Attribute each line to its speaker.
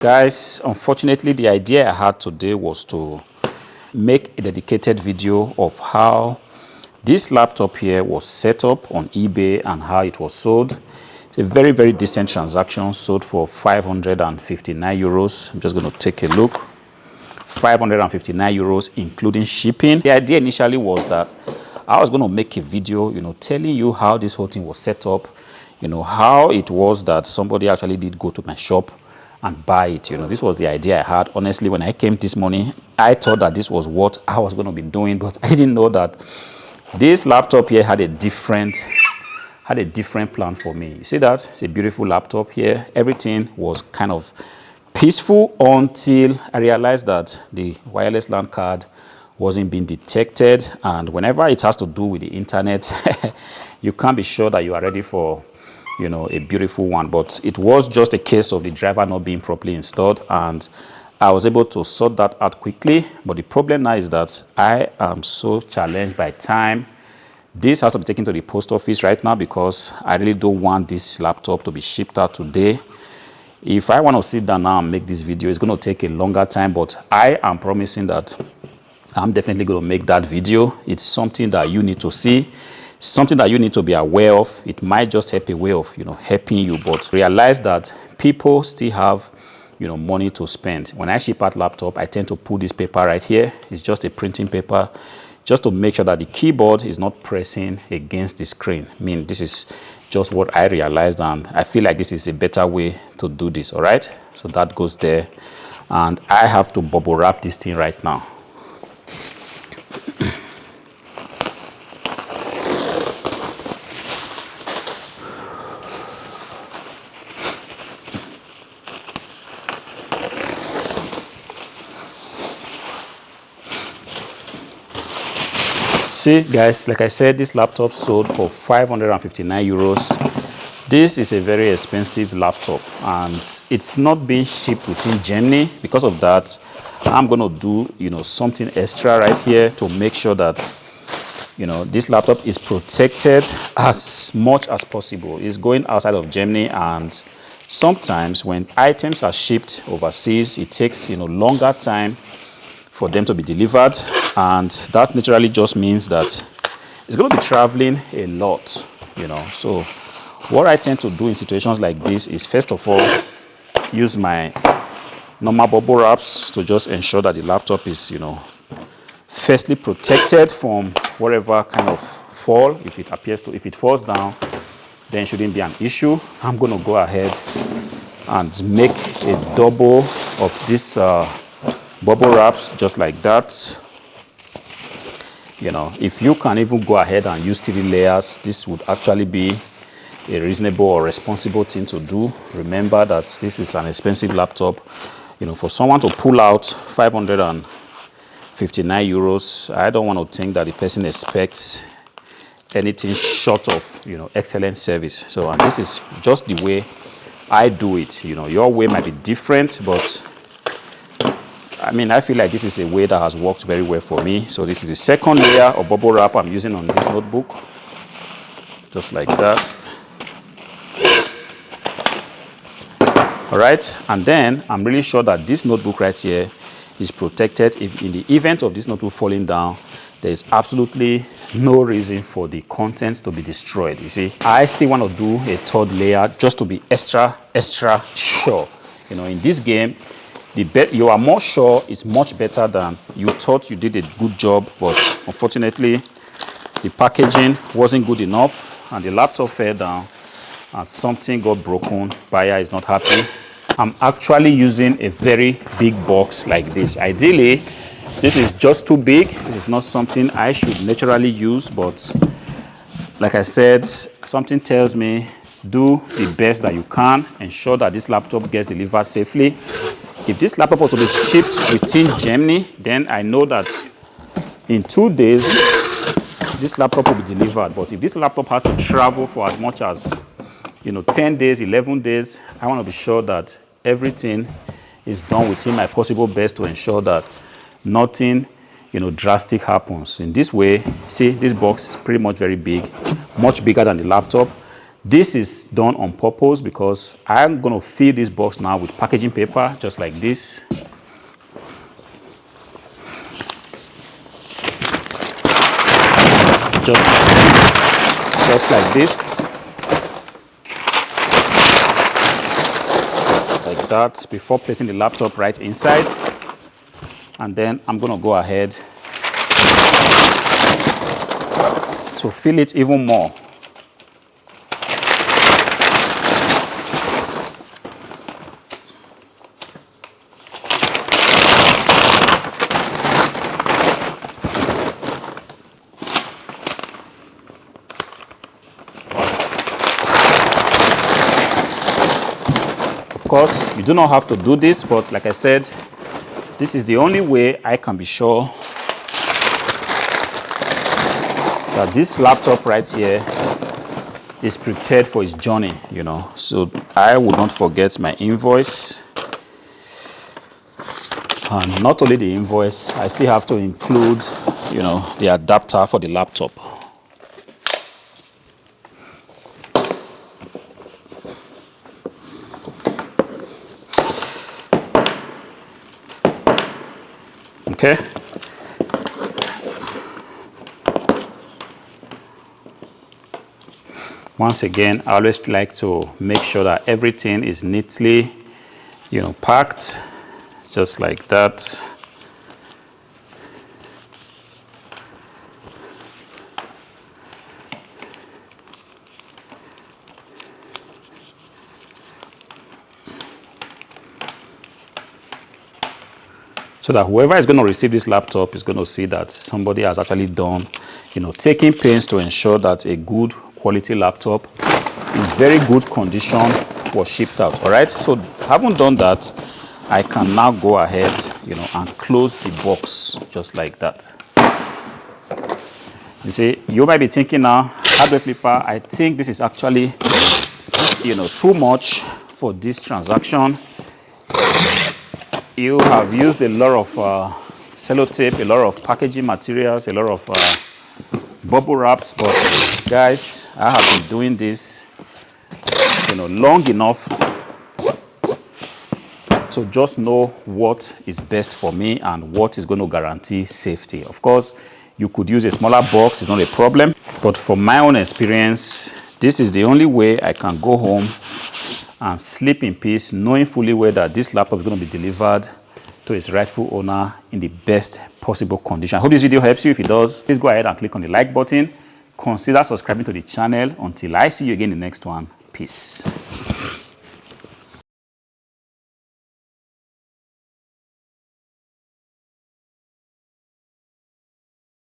Speaker 1: Guys, unfortunately, the idea I had today was to make a dedicated video of how this laptop here was set up on eBay and how it was sold. It's a very, very decent transaction, sold for 559 euros. I'm just going to take a look. 559 euros, including shipping. The idea initially was that I was going to make a video, telling you how this whole thing was set up, how it was that somebody actually did go to my shop and buy it. This was the idea I had. Honestly, when I came this morning, I thought that this was what I was going to be doing, but I didn't know that this laptop here had a different plan for me. You see that? It's a beautiful laptop here. Everything was kind of peaceful until I realized that the wireless LAN card wasn't being detected, and whenever it has to do with the internet, you can't be sure that you are ready for a beautiful one. But it was just a case of the driver not being properly installed, and I was able to sort that out quickly. But the problem now is that I am so challenged by time. This has to be taken to the post office right now because I really don't want this laptop to be shipped out today. If I want to sit down now and make this video, it's going to take a longer time, but I am promising that I'm definitely going to make that video. It's something that you need to see, something that you need to be aware of. It might just help a way of, helping you, but realize that people still have, money to spend. When I ship out laptop, I tend to put this paper right here. It's just a printing paper, just to make sure that the keyboard is not pressing against the screen. I mean, this is just what I realized, and I feel like this is a better way to do this. All right, so that goes there, and I have to bubble wrap this thing right now. See guys, like I said, this laptop sold for 559 euros. This is a very expensive laptop, and it's not being shipped within Germany. Because of that, I'm going to do something extra right here to make sure that this laptop is protected as much as possible. It's going outside of Germany, and sometimes when items are shipped overseas, it takes longer time for them to be delivered, and that naturally just means that it's going to be traveling a lot. So what I tend to do in situations like this is, first of all, use my normal bubble wraps to just ensure that the laptop is firstly protected from whatever kind of fall. If it falls down, then it shouldn't be an issue. I'm going to go ahead and make a double of this bubble wraps, just like that. If you can even go ahead and use 3 layers, this would actually be a reasonable or responsible thing to do. Remember that this is an expensive laptop. For someone to pull out 559 euros, I don't want to think that the person expects anything short of excellent service. So, and this is just the way I do it. Your way might be different, but I mean, I feel like this is a way that has worked very well for me. So this is the second layer of bubble wrap I'm using on this notebook. Just like that. All right. And then I'm really sure that this notebook right here is protected. If in the event of this notebook falling down, there is absolutely no reason for the contents to be destroyed. You see, I still want to do a 3rd layer just to be extra sure. In this game, you are more sure it's much better than you thought you did a good job, but unfortunately the packaging wasn't good enough and the laptop fell down and something got broken. Buyer is not happy. I'm actually using a very big box like this. Ideally, this is just too big. This is not something I should naturally use, but like I said, something tells me do the best that you can. Ensure that this laptop gets delivered safely. If this laptop was to be shipped within Germany, then I know that in 2 days, this laptop will be delivered. But if this laptop has to travel for as much as 10 days, 11 days, I want to be sure that everything is done within my possible best to ensure that nothing drastic happens. In this way, see, this box is pretty much very big, much bigger than the laptop. This is done on purpose because I'm going to fill this box now with packaging paper, just like this. Just like this. Like that, before placing the laptop right inside. And then I'm going to go ahead to fill it even more. Of course, you do not have to do this, but like I said, this is the only way I can be sure that this laptop right here is prepared for its journey, you know. So I will not forget my invoice. And not only the invoice, I still have to include, you know, the adapter for the laptop. Okay. Once again, I always like to make sure that everything is neatly, you know, packed, just like that. So that whoever is going to receive this laptop is going to see that somebody has actually done, you know, taking pains to ensure that a good quality laptop in very good condition was shipped out. All right. So having done that, I can now go ahead, you know, and close the box just like that. You see, you might be thinking now, Hardwareflipper, I think this is actually, you know, too much for this transaction. You have used a lot of sellotape, a lot of packaging materials, a lot of bubble wraps, but guys, I have been doing this, you know, long enough to just know what is best for me and what is going to guarantee safety. Of course, you could use a smaller box, it's not a problem, but from my own experience, this is the only way I can go home and sleep in peace, knowing fully well that this laptop is going to be delivered to its rightful owner in the best possible condition. I hope this video helps you. If it does, please go ahead and click on the like button. Consider subscribing to the channel. Until I see you again in the next one. Peace.